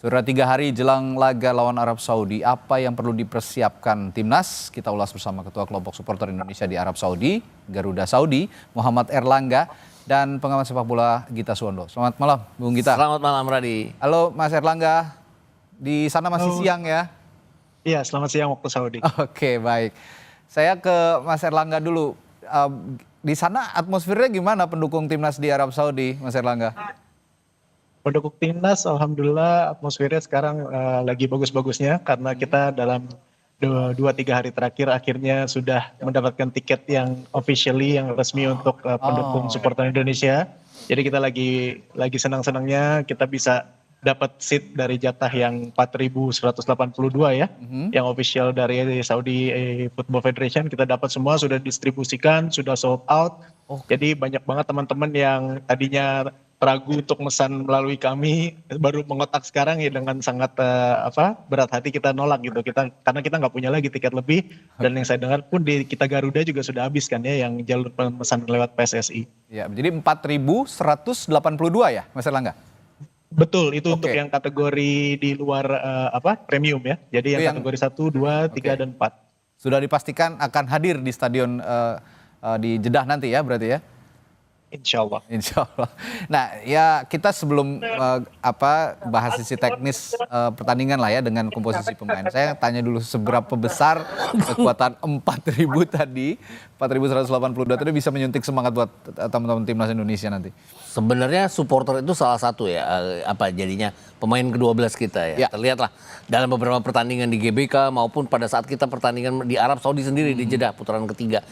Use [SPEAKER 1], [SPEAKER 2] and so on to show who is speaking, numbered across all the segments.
[SPEAKER 1] Sudah 3 hari jelang laga lawan Arab Saudi, apa yang perlu dipersiapkan timnas? Kita ulas bersama Ketua Kelompok Supporter Indonesia di Arab Saudi, Garuda Saudi, Muhammad Erlangga, dan pengamat sepak bola Gita Suwondo. Selamat malam, Bung Gita.
[SPEAKER 2] Selamat malam, Radi.
[SPEAKER 1] Halo, Mas Erlangga. Di sana masih siang ya?
[SPEAKER 3] Iya, selamat siang waktu Saudi.
[SPEAKER 1] Oke, baik. Saya ke Mas Erlangga dulu. Di sana atmosfernya gimana pendukung timnas di Arab Saudi, Mas Erlangga?
[SPEAKER 3] Pendukung timnas, alhamdulillah atmosfernya sekarang lagi bagus-bagusnya karena kita dalam 2-3 hari terakhir akhirnya sudah mendapatkan tiket yang officially, yang resmi untuk pendukung supporter Indonesia. Jadi kita lagi senang-senangnya kita bisa dapat seat dari jatah yang 4.182 ya, yang official dari Saudi Football Federation kita dapat semua, sudah distribusikan, sudah sold out. Jadi banyak banget teman-teman yang tadinya ragu untuk mesan melalui kami baru mengotak sekarang ya dengan sangat berat hati kita nolak gitu, karena kita nggak punya lagi tiket lebih, dan yang saya dengar pun di kita Garuda juga sudah habis kan ya yang jalur pemesanan lewat PSSI.
[SPEAKER 1] Ya, jadi 4.182 ya, Mas Erlangga?
[SPEAKER 3] Betul, itu untuk yang kategori di luar premium ya. Jadi yang kategori 1, 2, 3 dan 4.
[SPEAKER 1] Sudah dipastikan akan hadir di stadion di Jeddah nanti ya berarti ya?
[SPEAKER 3] Insya Allah.
[SPEAKER 1] Insya Allah. Nah ya kita sebelum bahas sisi teknis pertandingan lah ya dengan komposisi pemain. Saya tanya dulu seberapa besar kekuatan 4.000 tadi, 4.182 tadi bisa menyuntik semangat buat teman-teman timnas Indonesia nanti.
[SPEAKER 2] Sebenarnya supporter itu salah satu ya, jadinya pemain ke-12 kita ya. Terlihatlah dalam beberapa pertandingan di GBK maupun pada saat kita pertandingan di Arab Saudi sendiri di Jeddah putaran ketiga.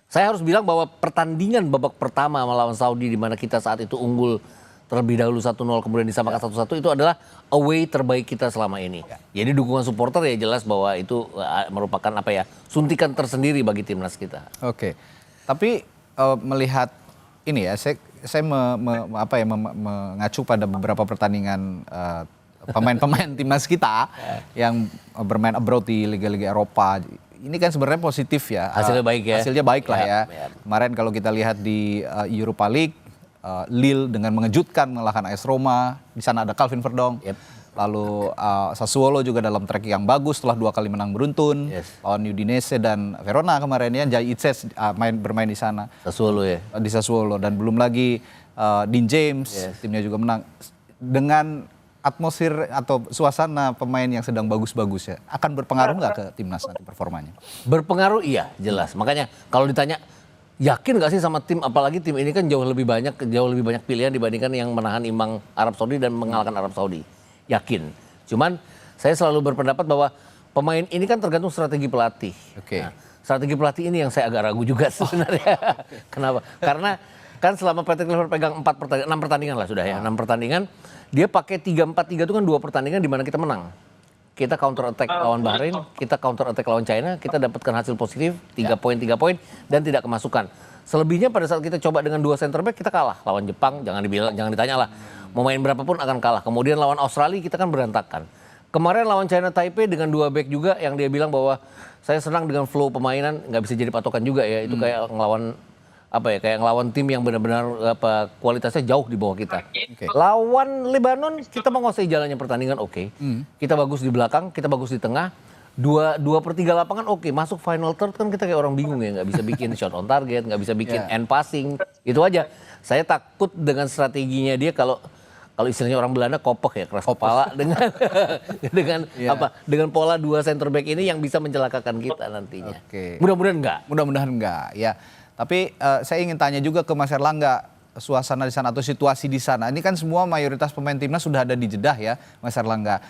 [SPEAKER 2] Saya harus bilang bahwa pertandingan babak pertama melawan Saudi di mana kita saat itu unggul terlebih dahulu 1-0 kemudian disamakan 1-1 itu adalah away terbaik kita selama ini. Jadi dukungan supporter ya jelas bahwa itu merupakan suntikan tersendiri bagi timnas kita.
[SPEAKER 1] Oke. Tapi melihat ini ya, saya mengacu pada beberapa pertandingan pemain-pemain timnas kita yang bermain abroad di liga-liga Eropa. Ini kan sebenarnya positif ya.
[SPEAKER 2] Hasilnya baik ya.
[SPEAKER 1] Hasilnya baik lah ya. Kemarin kalau kita lihat di Europa League, Lille dengan mengejutkan mengalahkan AS Roma. Di sana ada Calvin Verdong. Lalu Sassuolo juga dalam track yang bagus setelah 2 kali menang beruntun. Lawan Udinese dan Verona kemarin ya. Jai Itses bermain di sana.
[SPEAKER 2] Sassuolo ya.
[SPEAKER 1] Di Sassuolo. Dan belum lagi Dean James, timnya juga menang. Dengan atmosfer atau suasana pemain yang sedang bagus-bagus ya, akan berpengaruh nggak ke timnas nanti performanya?
[SPEAKER 2] Berpengaruh iya, jelas. Makanya kalau ditanya yakin nggak sih sama tim, apalagi tim ini kan jauh lebih banyak pilihan dibandingkan yang menahan imbang Arab Saudi dan mengalahkan Arab Saudi. Yakin. Cuman saya selalu berpendapat bahwa pemain ini kan tergantung strategi pelatih. Nah, strategi pelatih ini yang saya agak ragu juga sebenarnya. Kenapa? Karena kan selama Patrick Kluivert pegang 6 pertandingan lah sudah ya, 6 pertandingan. Dia pakai 3-4-3 itu kan 2 pertandingan di mana kita menang. Kita counter attack lawan Bahrain, kita counter attack lawan China, kita dapatkan hasil positif 3 poin dan tidak kemasukan. Selebihnya pada saat kita coba dengan 2 center back kita kalah. Lawan Jepang jangan ditanya lah. Mau main berapapun akan kalah. Kemudian lawan Australia kita kan berantakan. Kemarin lawan China Taipei dengan 2 back juga yang dia bilang bahwa saya senang dengan flow pemainan, nggak bisa jadi patokan juga ya. Itu kayak ngelawan kayak ngelawan tim yang benar-benar kualitasnya jauh di bawah kita. Lawan Lebanon kita menguasai jalannya pertandingan kita bagus di belakang, kita bagus di tengah. 2/3 lapangan masuk final third kan kita kayak orang bingung ya, nggak bisa bikin shot on target, nggak bisa bikin end passing. Itu aja. Saya takut dengan strateginya dia kalau istilahnya orang Belanda kopek ya, keras kepala dengan pola 2 center back ini yang bisa mencelakakan kita nantinya. Mudah-mudahan enggak.
[SPEAKER 1] Mudah-mudahan enggak ya. Tapi saya ingin tanya juga ke Mas Erlangga, suasana di sana atau situasi di sana. Ini kan semua mayoritas pemain timnas sudah ada di Jeddah ya, Mas Erlangga.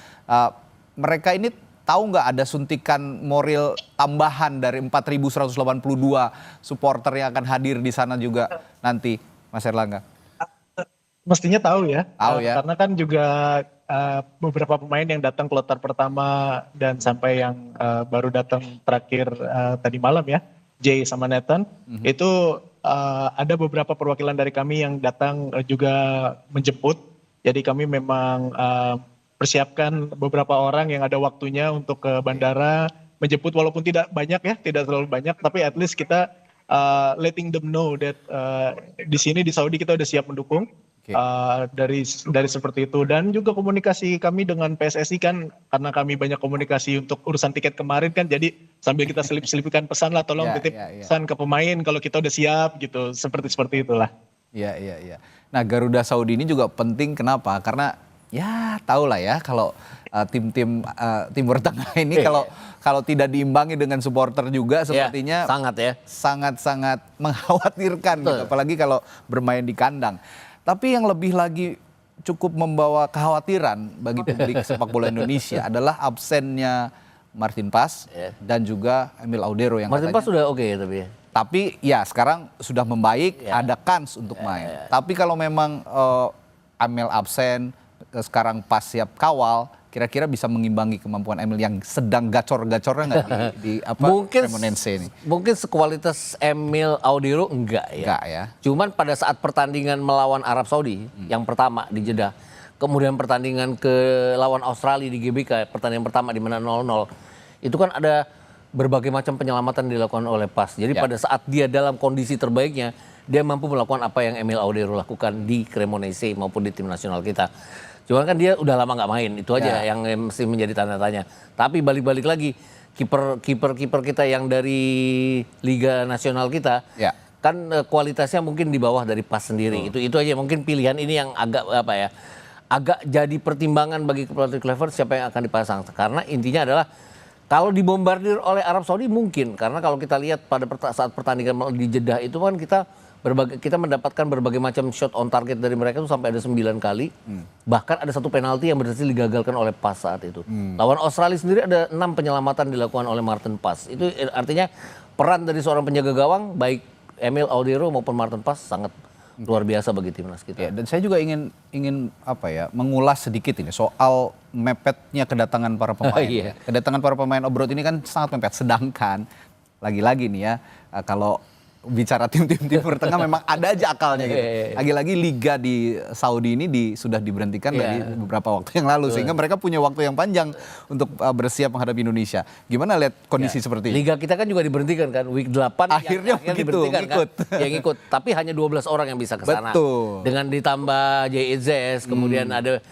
[SPEAKER 1] Mereka ini tahu nggak ada suntikan moral tambahan dari 4.182 supporter yang akan hadir di sana juga nanti, Mas Erlangga?
[SPEAKER 3] Mestinya tahu ya.
[SPEAKER 1] Tahu ya.
[SPEAKER 3] Karena kan juga beberapa pemain yang datang kloter pertama dan sampai yang baru datang terakhir tadi malam ya, Jay sama Nathan, itu ada beberapa perwakilan dari kami yang datang juga menjemput. Jadi kami memang persiapkan beberapa orang yang ada waktunya untuk ke bandara menjemput, walaupun tidak banyak ya, tidak terlalu banyak, tapi at least kita letting them know that di sini di Saudi kita udah siap mendukung. Dari seperti itu, dan juga komunikasi kami dengan PSSI kan, karena kami banyak komunikasi untuk urusan tiket kemarin kan, jadi sambil kita selip-selipkan pesan lah, tolong
[SPEAKER 1] Ya,
[SPEAKER 3] titip
[SPEAKER 1] ya, ya.
[SPEAKER 3] pesan ke pemain kalau kita udah siap gitu, seperti itulah.
[SPEAKER 1] Iya, iya, iya. Nah, Garuda Saudi ini juga penting kenapa? Karena ya tahu lah ya kalau tim-tim Timur Tengah ini kalau tidak diimbangi dengan supporter juga sepertinya
[SPEAKER 2] sangat ya.
[SPEAKER 1] sangat-sangat mengkhawatirkan gitu, apalagi kalau bermain di kandang. Tapi yang lebih lagi cukup membawa kekhawatiran bagi publik sepak bola Indonesia adalah absennya Martin Paes dan juga Emil Audero yang
[SPEAKER 2] Martin
[SPEAKER 1] katanya.
[SPEAKER 2] Paes sudah oke tapi ya.
[SPEAKER 1] Tapi ya sekarang sudah membaik, ada kans untuk main. Tapi kalau memang Emil absen, sekarang Paes siap kawal, kira-kira bisa mengimbangi kemampuan Emil yang sedang gacor-gacornya nggak di Cremonense ini?
[SPEAKER 2] Mungkin sekualitas Emil Audero enggak ya.
[SPEAKER 1] Enggak ya.
[SPEAKER 2] Cuman pada saat pertandingan melawan Arab Saudi yang pertama di Jeddah, kemudian pertandingan ke lawan Australia di GBK, pertandingan pertama di mana 0-0, itu kan ada berbagai macam penyelamatan dilakukan oleh Paes. Jadi pada saat dia dalam kondisi terbaiknya, dia mampu melakukan apa yang Emil Audero lakukan di Cremonense maupun di tim nasional kita. Cuman kan dia udah lama nggak main, itu aja yang mesti menjadi tanda tanya. Tapi balik-balik lagi, kiper kita yang dari Liga Nasional kita, kan kualitasnya mungkin di bawah dari Paes sendiri. Itu aja mungkin pilihan ini yang agak agak jadi pertimbangan bagi pelatih Clever siapa yang akan dipasang. Karena intinya adalah kalau dibombardir oleh Arab Saudi mungkin, karena kalau kita lihat pada saat pertandingan di Jeddah itu kan kita mendapatkan berbagai macam shot on target dari mereka itu sampai ada 9 kali. Bahkan ada satu penalti yang berhasil digagalkan oleh Paes saat itu. Lawan Australia sendiri ada 6 penyelamatan dilakukan oleh Martin Paes. Itu artinya peran dari seorang penjaga gawang baik Emil Audero maupun Martin Paes sangat luar biasa bagi timnas kita.
[SPEAKER 1] Ya, dan saya juga ingin mengulas sedikit ini soal mepetnya kedatangan para pemain. Kedatangan para pemain abroad ini kan sangat mepet. Sedangkan lagi-lagi nih ya, kalau bicara tim-tim Timur Tengah memang ada aja akalnya gitu. Lagi-lagi liga di Saudi ini sudah diberhentikan dari beberapa waktu yang lalu, sehingga mereka punya waktu yang panjang untuk bersiap menghadapi Indonesia. Gimana lihat kondisi seperti ini?
[SPEAKER 2] Liga kita kan juga diberhentikan kan, week 8
[SPEAKER 1] akhirnya begitu,
[SPEAKER 2] diberhentikan
[SPEAKER 1] ngikut.
[SPEAKER 2] Kan, yang ikut. Tapi hanya 12 orang yang bisa ke sana.
[SPEAKER 1] Betul.
[SPEAKER 2] Dengan ditambah JEZS, kemudian ada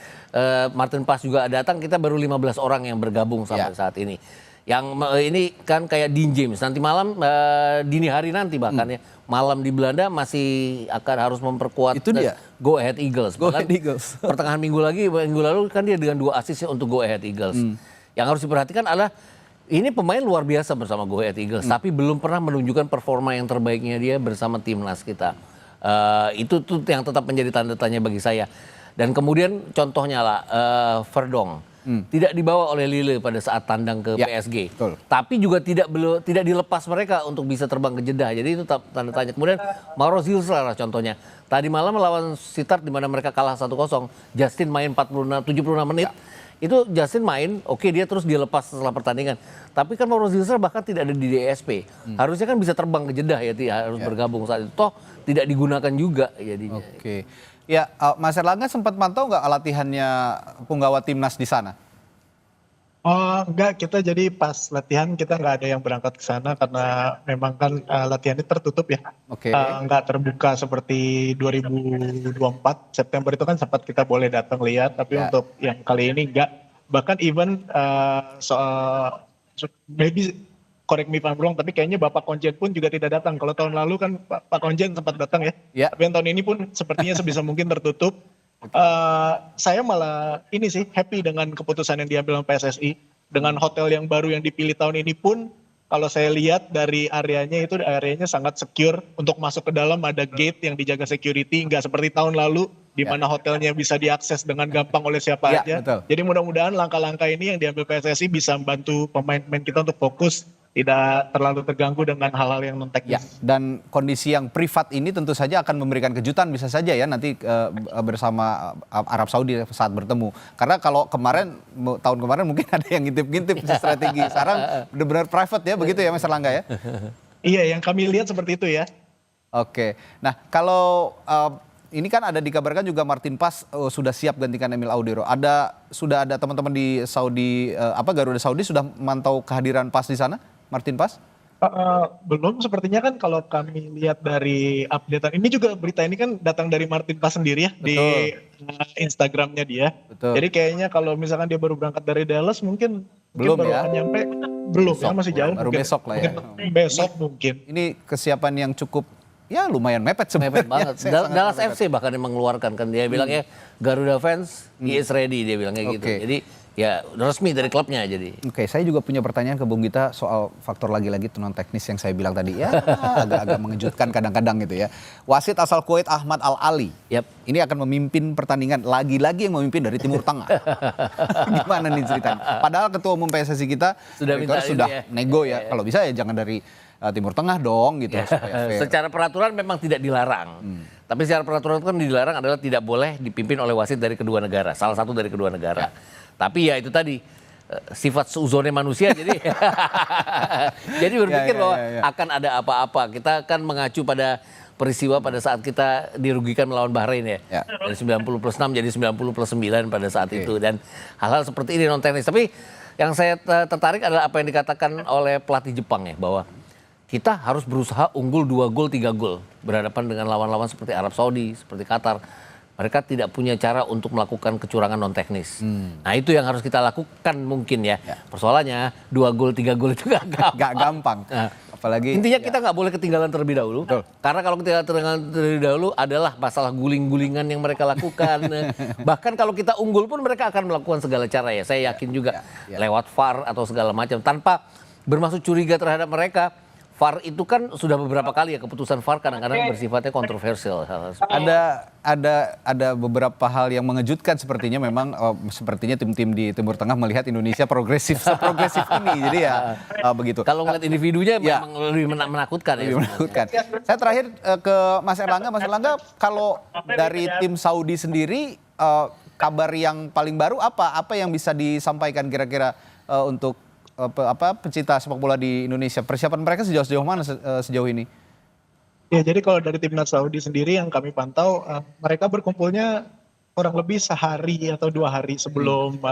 [SPEAKER 2] Martin Paes juga datang, kita baru 15 orang yang bergabung sampai saat ini. Yang ini kan kayak Dean James, nanti malam dini hari nanti bahkan ya malam di Belanda masih akan harus memperkuat
[SPEAKER 1] itu dia.
[SPEAKER 2] Go Ahead Eagles.
[SPEAKER 1] Go Ahead Eagles.
[SPEAKER 2] Pertengahan minggu lalu kan dia dengan 2 assist untuk Go Ahead Eagles. Yang harus diperhatikan adalah ini pemain luar biasa bersama Go Ahead Eagles, tapi belum pernah menunjukkan performa yang terbaiknya dia bersama timnas kita. Itu tuh yang tetap menjadi tanda tanya bagi saya. Dan kemudian contohnya lah Verdong. Tidak dibawa oleh Lille pada saat tandang ke PSG.
[SPEAKER 1] Betul.
[SPEAKER 2] Tapi juga tidak dilepas mereka untuk bisa terbang ke Jeddah. Jadi itu tanda tanya. Kemudian Mauro Zilstra contohnya. Tadi malam melawan Sittard di mana mereka kalah 1-0. Justin main 76 menit. Itu Justin main, oke dia terus dilepas setelah pertandingan. Tapi kan Mauro Zilstra bahkan tidak ada di DSP. Harusnya kan bisa terbang ke Jeddah ya, harus bergabung saat itu. Toh tidak digunakan juga jadinya.
[SPEAKER 1] Oke. Ya, Mas Erlangga sempat mantau nggak latihannya punggawa timnas di sana?
[SPEAKER 3] Oh enggak, kita jadi pas latihan kita nggak ada yang berangkat ke sana karena memang kan latihannya tertutup ya. Nggak terbuka seperti 2024 September itu kan sempat kita boleh datang lihat, tapi untuk yang kali ini enggak. Bahkan even soal maybe correct me if I'm wrong, tapi kayaknya Bapak Konjen pun juga tidak datang. Kalau tahun lalu kan Pak Konjen sempat datang ya. Tapi yang tahun ini pun sepertinya sebisa mungkin tertutup. Saya malah ini sih happy dengan keputusan yang diambil oleh PSSI. Dengan hotel yang baru yang dipilih tahun ini pun, kalau saya lihat dari areanya sangat secure. Untuk masuk ke dalam ada gate yang dijaga security, nggak seperti tahun lalu di mana hotelnya bisa diakses dengan gampang oleh siapa aja.
[SPEAKER 1] Betul.
[SPEAKER 3] Jadi mudah-mudahan langkah-langkah ini yang diambil PSSI bisa membantu pemain-pemain kita untuk fokus, tidak terlalu terganggu dengan hal-hal yang non teknis.
[SPEAKER 1] Dan kondisi yang privat ini tentu saja akan memberikan kejutan bisa saja ya nanti bersama Arab Saudi saat bertemu. Karena kalau tahun kemarin mungkin ada yang ngintip-ngintip strategi. Sekarang benar-benar private ya, begitu ya Mas Erlangga ya?
[SPEAKER 3] Iya, yang kami lihat seperti itu ya.
[SPEAKER 1] Oke. Nah, kalau ini kan ada dikabarkan juga Martin Paes sudah siap gantikan Emil Audero. Sudah ada teman-teman di Saudi Garuda Saudi sudah memantau kehadiran Paes di sana, Martin Paes?
[SPEAKER 3] Belum, sepertinya kan kalau kami lihat dari updatean ini juga berita ini kan datang dari Martin Paes sendiri ya di
[SPEAKER 1] Betul.
[SPEAKER 3] Instagramnya dia.
[SPEAKER 1] Betul.
[SPEAKER 3] Jadi kayaknya kalau misalkan dia baru berangkat dari Dallas mungkin
[SPEAKER 1] Belum
[SPEAKER 3] baru
[SPEAKER 1] ya?
[SPEAKER 3] akan nyampe, belum ya,
[SPEAKER 2] Besok,
[SPEAKER 3] masih jauh.
[SPEAKER 1] baru
[SPEAKER 3] mungkin,
[SPEAKER 1] besok lah ya.
[SPEAKER 3] mungkin besok mungkin.
[SPEAKER 1] Ini kesiapan yang cukup ya lumayan mepet
[SPEAKER 2] Mepet
[SPEAKER 1] sebenarnya.
[SPEAKER 2] banget.
[SPEAKER 1] Saya sangat
[SPEAKER 2] Dallas
[SPEAKER 1] mepet.
[SPEAKER 2] FC bahkan yang mengeluarkan kan dia bilangnya Garuda fans, he is ready dia bilangnya gitu.
[SPEAKER 1] Oke.
[SPEAKER 2] Jadi ya resmi dari klubnya jadi.
[SPEAKER 1] Oke, saya juga punya pertanyaan ke Bung Gita soal faktor lagi-lagi non teknis yang saya bilang tadi. Ya, agak-agak mengejutkan kadang-kadang gitu ya. Wasit asal Kuwait Ahmad Al-Ali.
[SPEAKER 2] Yap.
[SPEAKER 1] Ini akan memimpin pertandingan lagi-lagi yang memimpin dari Timur Tengah. Gimana nih ceritanya? Padahal ketua umum PSSI kita
[SPEAKER 2] Sudah minta ini
[SPEAKER 1] sudah
[SPEAKER 2] ya.
[SPEAKER 1] nego ya. Kalau bisa ya jangan dari Timur Tengah dong gitu.
[SPEAKER 2] Ya,
[SPEAKER 1] supaya fair.
[SPEAKER 2] secara peraturan memang tidak dilarang. Tapi secara peraturan kan dilarang adalah tidak boleh dipimpin oleh wasit dari kedua negara, salah satu dari kedua negara. Tapi ya itu tadi sifat seuzonnya manusia jadi jadi berpikir
[SPEAKER 1] Ya,
[SPEAKER 2] bahwa
[SPEAKER 1] ya.
[SPEAKER 2] akan ada apa-apa. Kita kan mengacu pada peristiwa pada saat kita dirugikan melawan Bahrain ya.
[SPEAKER 1] Ya.
[SPEAKER 2] Dari 90+6 jadi 90+9 pada saat itu dan hal-hal seperti ini non teknis. Tapi yang saya tertarik adalah apa yang dikatakan oleh pelatih Jepang ya bahwa kita harus berusaha unggul 2 gol, 3 gol. Berhadapan dengan lawan-lawan seperti Arab Saudi, seperti Qatar. Mereka tidak punya cara untuk melakukan kecurangan non teknis. Nah itu yang harus kita lakukan mungkin ya. Persoalannya 2 gol, 3 gol itu gak gampang.
[SPEAKER 1] Gak gampang. Apalagi
[SPEAKER 2] Intinya kita nggak boleh ketinggalan terlebih dahulu. Karena kalau ketinggalan terlebih dahulu adalah masalah guling-gulingan yang mereka lakukan. Bahkan kalau kita unggul pun mereka akan melakukan segala cara ya. Saya yakin juga lewat VAR atau segala macam. Tanpa bermaksud curiga terhadap mereka. VAR itu kan sudah beberapa kali ya keputusan VAR kadang-kadang bersifatnya kontroversial.
[SPEAKER 1] ada beberapa hal yang mengejutkan sepertinya memang sepertinya tim-tim di Timur Tengah melihat Indonesia progresif seprogresif ini. Jadi ya begitu.
[SPEAKER 2] Kalau ngeliat individunya
[SPEAKER 1] Ya.
[SPEAKER 2] memang lebih menakutkan ya.
[SPEAKER 1] Lebih menakutkan. Saya terakhir ke Mas Erlangga. Mas Erlangga, kalau dari tim Saudi sendiri kabar yang paling baru apa? Apa yang bisa disampaikan kira-kira untuk pecinta sepak bola di Indonesia? Persiapan mereka sejauh mana sejauh ini?
[SPEAKER 3] Ya, jadi kalau dari timnas Saudi sendiri yang kami pantau, mereka berkumpulnya kurang lebih sehari atau 2 hari sebelum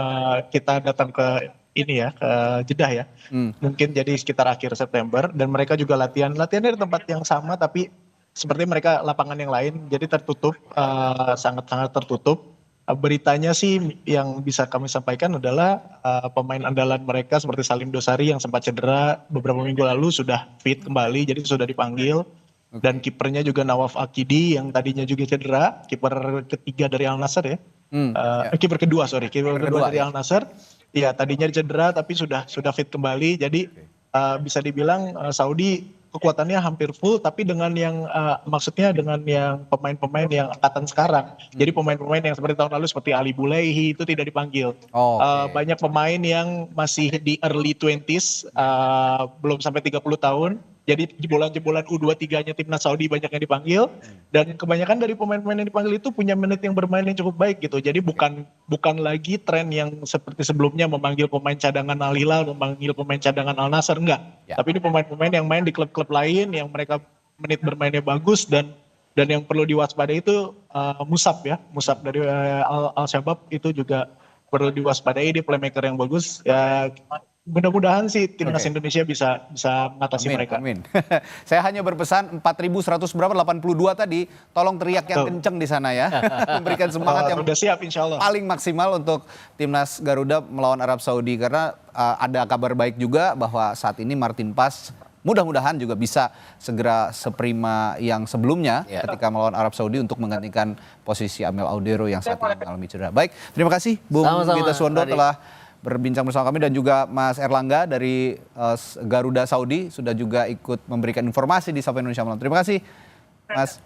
[SPEAKER 3] kita datang ke ini ya, ke Jeddah ya. Mungkin jadi sekitar akhir September, dan mereka juga latihannya di tempat yang sama tapi seperti mereka lapangan yang lain, jadi tertutup, sangat-sangat tertutup. Beritanya sih yang bisa kami sampaikan adalah pemain andalan mereka seperti Salim Dosari yang sempat cedera beberapa minggu lalu sudah fit kembali, jadi sudah dipanggil. Dan kipernya juga Nawaf Akidi yang tadinya juga cedera, kiper ketiga dari Al Nassr ya. Kiper kedua dari
[SPEAKER 1] ya.
[SPEAKER 3] Al Nassr. Ya, tadinya cedera tapi sudah fit kembali. Jadi bisa dibilang Saudi kekuatannya hampir full, tapi dengan yang maksudnya dengan yang pemain-pemain yang angkatan sekarang. Jadi pemain-pemain yang seperti tahun lalu seperti Ali Bulaihi itu tidak dipanggil. Banyak pemain yang masih di early 20s, belum sampai 30 tahun. Jadi jebolan-jebolan U23-nya timnas Saudi banyak yang dipanggil, dan kebanyakan dari pemain-pemain yang dipanggil itu punya menit yang bermain yang cukup baik gitu. Jadi bukan lagi tren yang seperti sebelumnya memanggil pemain cadangan Al Hilal, memanggil pemain cadangan Al Nassr, enggak. Tapi ini pemain-pemain yang main di klub-klub lain yang mereka menit bermainnya bagus, dan yang perlu diwaspadai itu Musab dari Al Shabab itu juga perlu diwaspadai, di playmaker yang bagus ya. Mudah-mudahan sih timnas Indonesia bisa mengatasi mereka.
[SPEAKER 1] Amin. Saya hanya berpesan 4.100 berapa 82 tadi, tolong teriak yang kenceng di sana ya. Memberikan semangat yang
[SPEAKER 3] udah siap insya Allah.
[SPEAKER 1] paling maksimal untuk timnas Garuda melawan Arab Saudi, karena ada kabar baik juga bahwa saat ini Martin Paes mudah-mudahan juga bisa segera seprima yang sebelumnya ketika melawan Arab Saudi untuk menggantikan posisi Amel Audero yang saat ini mengalami cedera. Baik, terima kasih Bung Gita Suwondo telah berbincang bersama kami, dan juga Mas Erlangga dari Garuda Saudi sudah juga ikut memberikan informasi di Sapa Indonesia Malam. Terima kasih Mas.